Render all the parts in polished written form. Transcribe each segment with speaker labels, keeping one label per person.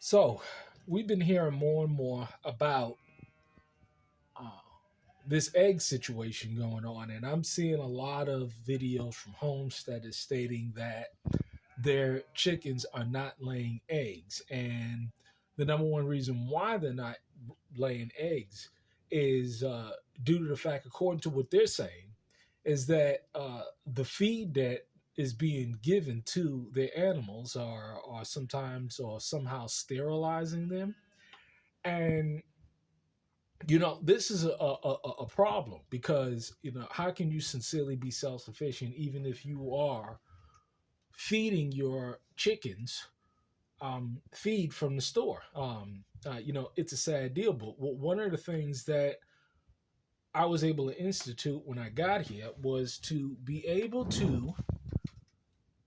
Speaker 1: So, we've been hearing more and more about uh, this egg situation going on, and I'm seeing a lot of videos from homesteaders stating that their chickens are not laying eggs. And the number one reason why they're not laying eggs is due to the fact, according to what they're saying, is that the feed that is being given to the animals are sometimes or somehow sterilizing them. And this is a problem because how can you sincerely be self-sufficient even if you are feeding your chickens feed from the store? It's a sad deal, but one of the things that I was able to institute when I got here was to be able to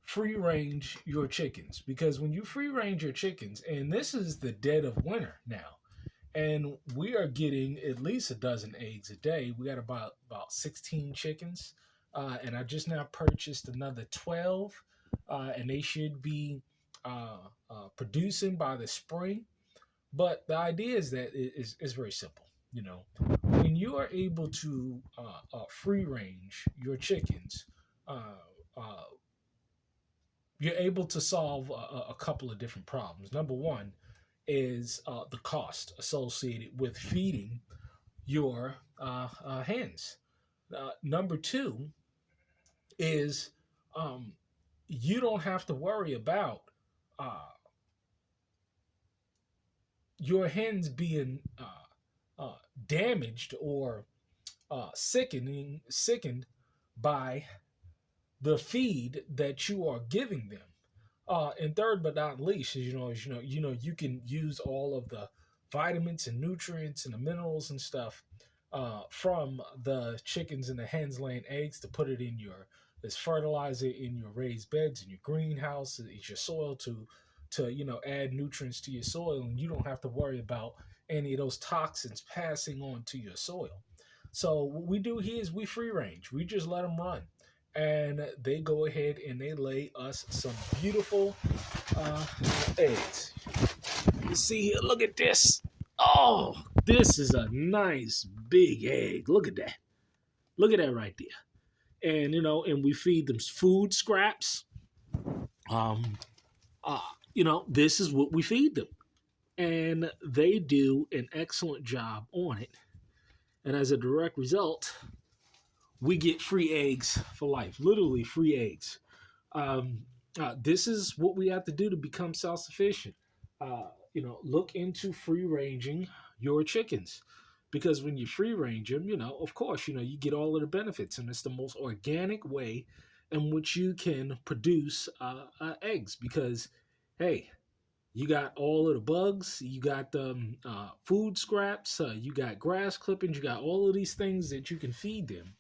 Speaker 1: free range your chickens, because when you free range your chickens, and this is the dead of winter now, and we are getting at least a dozen eggs a day. We got about 16 chickens, and I just now purchased another 12, and they should be producing by the spring. But the idea is that is very simple. When you are able to free range your chickens, uh, uh, you're able to solve a couple of different problems. Number one is the cost associated with feeding your hens. Number two is um, you don't have to worry about uh, your hens being damaged or sickened by the feed that you are giving them. And third but not least is you can use all of the vitamins and nutrients and the minerals and stuff from the chickens and the hens laying eggs to put it in your as fertilizer in your raised beds in your greenhouse. It's your soil to add nutrients to your soil, and you don't have to worry about any of those toxins passing on to your soil. So what we do here is we free range. We just let them run, and they go ahead and they lay us some beautiful eggs. You see here, look at this. Oh, this is a nice big egg. Look at that. Look at that right there. And and we feed them food scraps. Um, this is what we feed them, and they do an excellent job on it. And as a direct result, we get free eggs for life. Literally free eggs. Um, this is what we have to do to become self-sufficient. Look into free ranging your chickens, because when you free range them, of course, you get all of the benefits, and it's the most organic way in which you can produce eggs. Because, hey, you got all of the bugs, you got the food scraps, you got grass clippings, you got all of these things that you can feed them,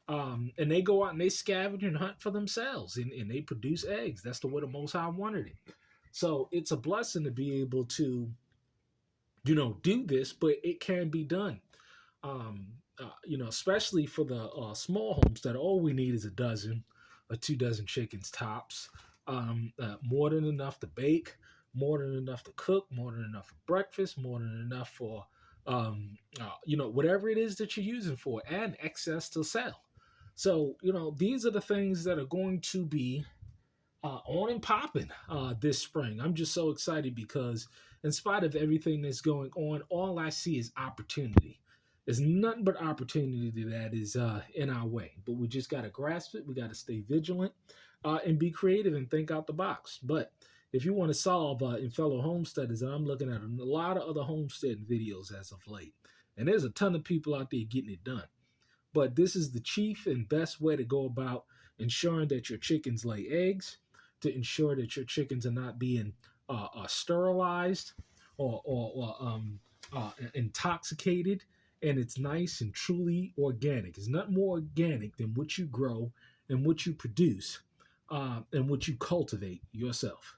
Speaker 1: and they go out and they scavenge and hunt for themselves, and they produce eggs. That's the way the Most High wanted it. So it's a blessing to be able to, do this, but it can be done. Especially for the small homestead, all we need is a dozen or 2 dozen chickens tops. More than enough to bake, more than enough to cook, more than enough for breakfast, more than enough for, whatever it is that you're using for, and excess to sell. So, these are the things that are going to be on and popping this spring. I'm just so excited because, in spite of everything that's going on, all I see is opportunity. There's nothing but opportunity that is in our way, but we just got to grasp it. We got to stay vigilant and be creative and think out the box. But if you want to solve in fellow homesteaders, and I'm looking at a lot of other homesteading videos as of late, and there's a ton of people out there getting it done. But this is the chief and best way to go about ensuring that your chickens lay eggs, to ensure that your chickens are not being sterilized or intoxicated, and it's nice and truly organic. It's not more organic than what you grow and what you produce and what you cultivate yourself.